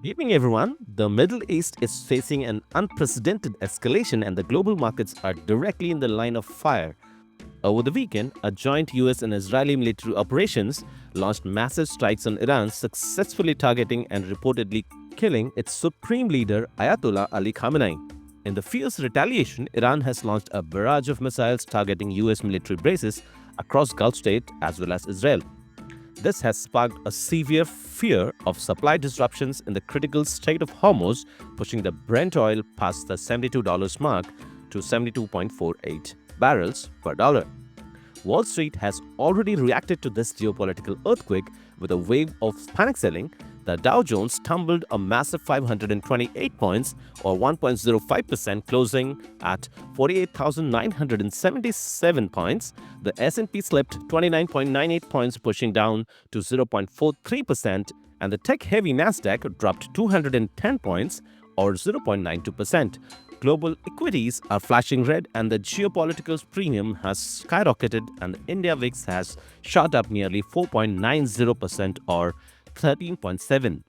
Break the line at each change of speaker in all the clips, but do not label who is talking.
Evening, everyone. The Middle East is facing an unprecedented escalation, and the global markets are directly in the line of fire. Over the weekend, a joint US and Israeli military operations launched massive strikes on Iran, successfully targeting and reportedly killing its supreme leader, Ayatollah Ali Khamenei. In the fierce retaliation, Iran has launched a barrage of missiles targeting US military bases across Gulf state as well as Israel. This has sparked a severe fear of supply disruptions in the critical Strait of Hormuz, pushing the Brent oil past the $72 mark to 72.48 barrels per dollar. Wall Street has already reacted to this geopolitical earthquake with a wave of panic selling. The Dow Jones tumbled a massive 528 points or 1.05%, closing at 48,977 points. The S&P slipped 29.98 points, pushing down to 0.43%, and the tech-heavy Nasdaq dropped 210 points or 0.92%. Global equities are flashing red, and the geopolitical premium has skyrocketed, and the India VIX has shot up nearly 4.90% or 13.7.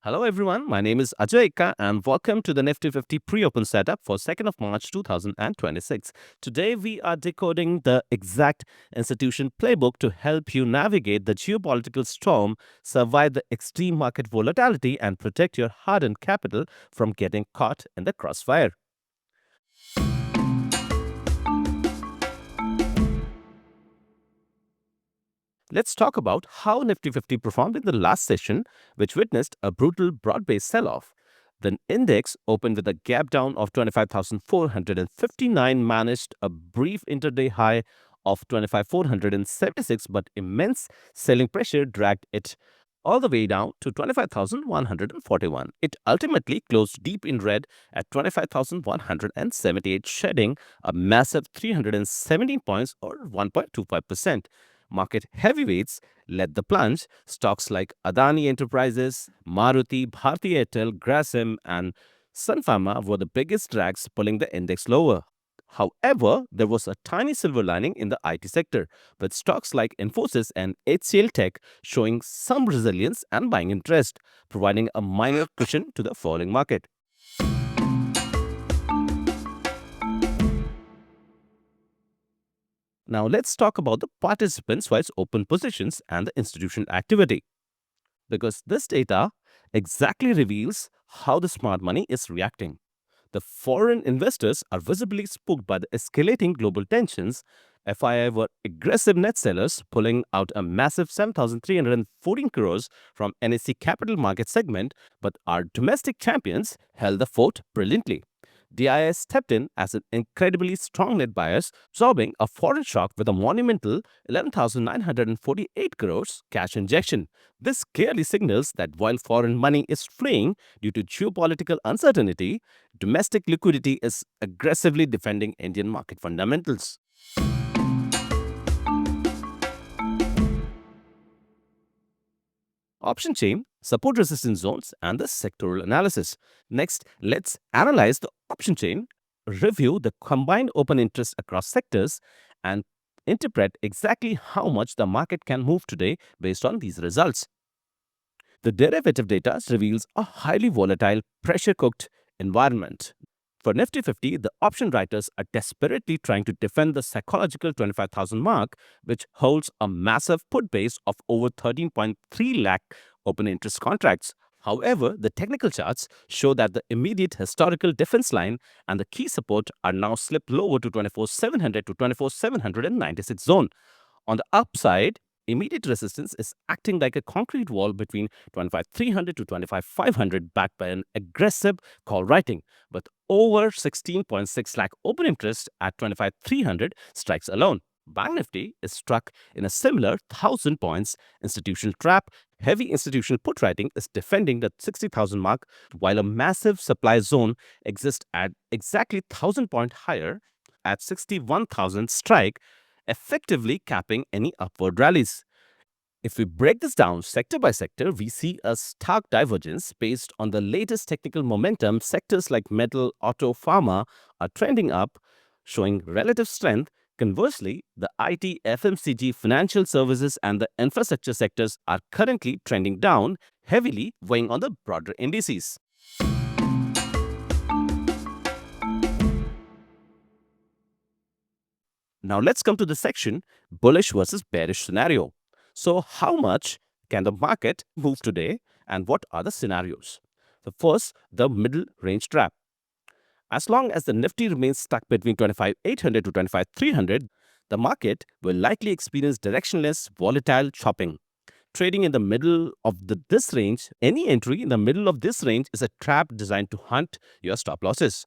Hello everyone, my name is Ajay Eka and welcome to the Nifty 50 pre-open setup for 2nd of March 2026. Today we are decoding the exact institution playbook to help you navigate the geopolitical storm, survive the extreme market volatility and protect your hard-earned capital from getting caught in the crossfire. Let's talk about how Nifty 50 performed in the last session, which witnessed a brutal broad-based sell-off. The index opened with a gap down of 25,459, managed a brief intraday high of 25,476, but immense selling pressure dragged it all the way down to 25,141. It ultimately closed deep in red at 25,178, shedding a massive 317 points or 1.25%. Market heavyweights led the plunge. Stocks like Adani Enterprises, Maruti, Bharti Airtel, Grasim, and Sun Pharma were the biggest drags, pulling the index lower. However, there was a tiny silver lining in the IT sector, with stocks like Infosys and HCL Tech showing some resilience and buying interest, providing a minor cushion to the falling market. Now let's talk about the participants-wise open positions and the institutional activity, because this data exactly reveals how the smart money is reacting. The foreign investors are visibly spooked by the escalating global tensions. FII were aggressive net sellers, pulling out a massive 7,314 crores from NSE capital market segment, but our domestic champions held the fort brilliantly. DIS stepped in as an incredibly strong net buyers, absorbing a foreign shock with a monumental 11,948 crores cash injection. This clearly signals that while foreign money is fleeing due to geopolitical uncertainty, domestic liquidity is aggressively defending Indian market fundamentals. Option chain, support resistance zones, and the sectoral analysis. Next, let's analyze the option chain, review the combined open interest across sectors, and interpret exactly how much the market can move today based on these results. The derivative data reveals a highly volatile, pressure cooked environment. For Nifty 50, the option writers are desperately trying to defend the psychological 25,000 mark, which holds a massive put base of over 13.3 lakh open interest contracts. However, the technical charts show that the immediate historical defense line and the key support are now slipped lower to 24,700 to 24,796 zone. On the upside, immediate resistance is acting like a concrete wall between 25,300 to 25,500, backed by an aggressive call writing, with over 16.6 lakh open interest at 25,300 strikes alone. Bank Nifty is struck in a similar 1,000 points institutional trap. Heavy institutional put writing is defending the 60,000 mark, while a massive supply zone exists at exactly 1,000 point higher at 61,000 strike, effectively capping any upward rallies. If we break this down sector by sector, we see a stark divergence based on the latest technical momentum. Sectors like metal, auto, pharma are trending up, showing relative strength. Conversely, the IT, FMCG, financial services, and the infrastructure sectors are currently trending down, heavily weighing on the broader indices. Now let's come to the section bullish versus bearish scenario. So, how much can the market move today, and what are the scenarios? The first, the middle range trap. As long as the Nifty remains stuck between 25,800 to 25,300, the market will likely experience directionless, volatile chopping. Trading in the middle of this range, any entry in the middle of this range is a trap designed to hunt your stop losses.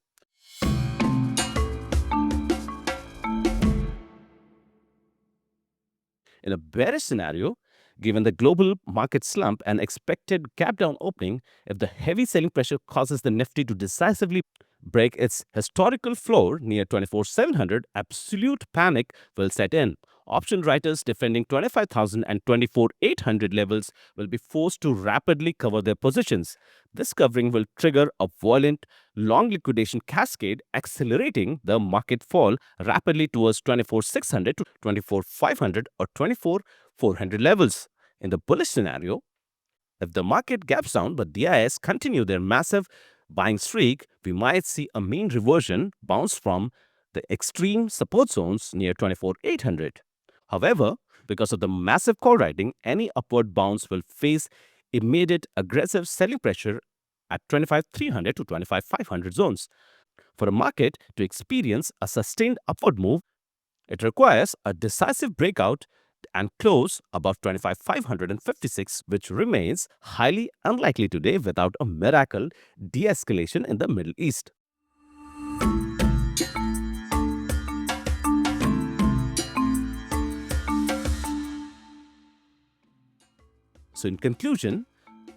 In a bearish scenario, given the global market slump and expected gap down opening, if the heavy selling pressure causes the Nifty to decisively break its historical floor near 24,700, absolute panic will set in. Option writers defending 25,000 and 24,800 levels will be forced to rapidly cover their positions. This covering will trigger a violent long liquidation cascade, accelerating the market fall rapidly towards 24,600 to 24,500 or 24,400 levels. In the bullish scenario, if the market gaps down but DIS continue their massive buying streak, we might see a mean reversion bounce from the extreme support zones near 24,800. However, because of the massive call writing, any upward bounce will face immediate aggressive selling pressure at 25,300 to 25,500 zones. For a market to experience a sustained upward move, it requires a decisive breakout and close above 25,556, which remains highly unlikely today without a miracle de-escalation in the Middle East. So in conclusion,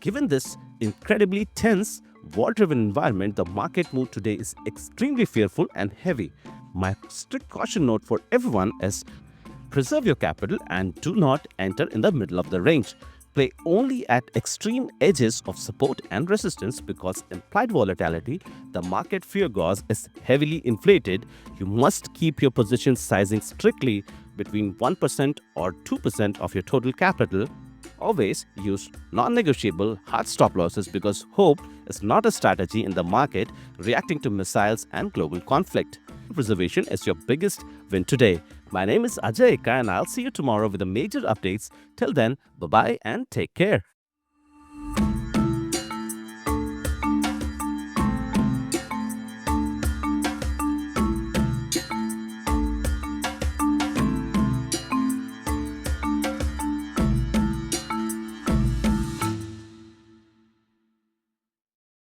given this incredibly tense, war-driven environment, the market mood today is extremely fearful and heavy. My strict caution note for everyone is preserve your capital and do not enter in the middle of the range. Play only at extreme edges of support and resistance because implied volatility, the market fear gauze, is heavily inflated. You must keep your position sizing strictly between 1% or 2% of your total capital. Always use non-negotiable hard stop losses because hope is not a strategy in the market reacting to missiles and global conflict. Preservation is your biggest win today. My name is Ajay Eka and I'll see you tomorrow with the major updates. Till then, bye-bye and take care.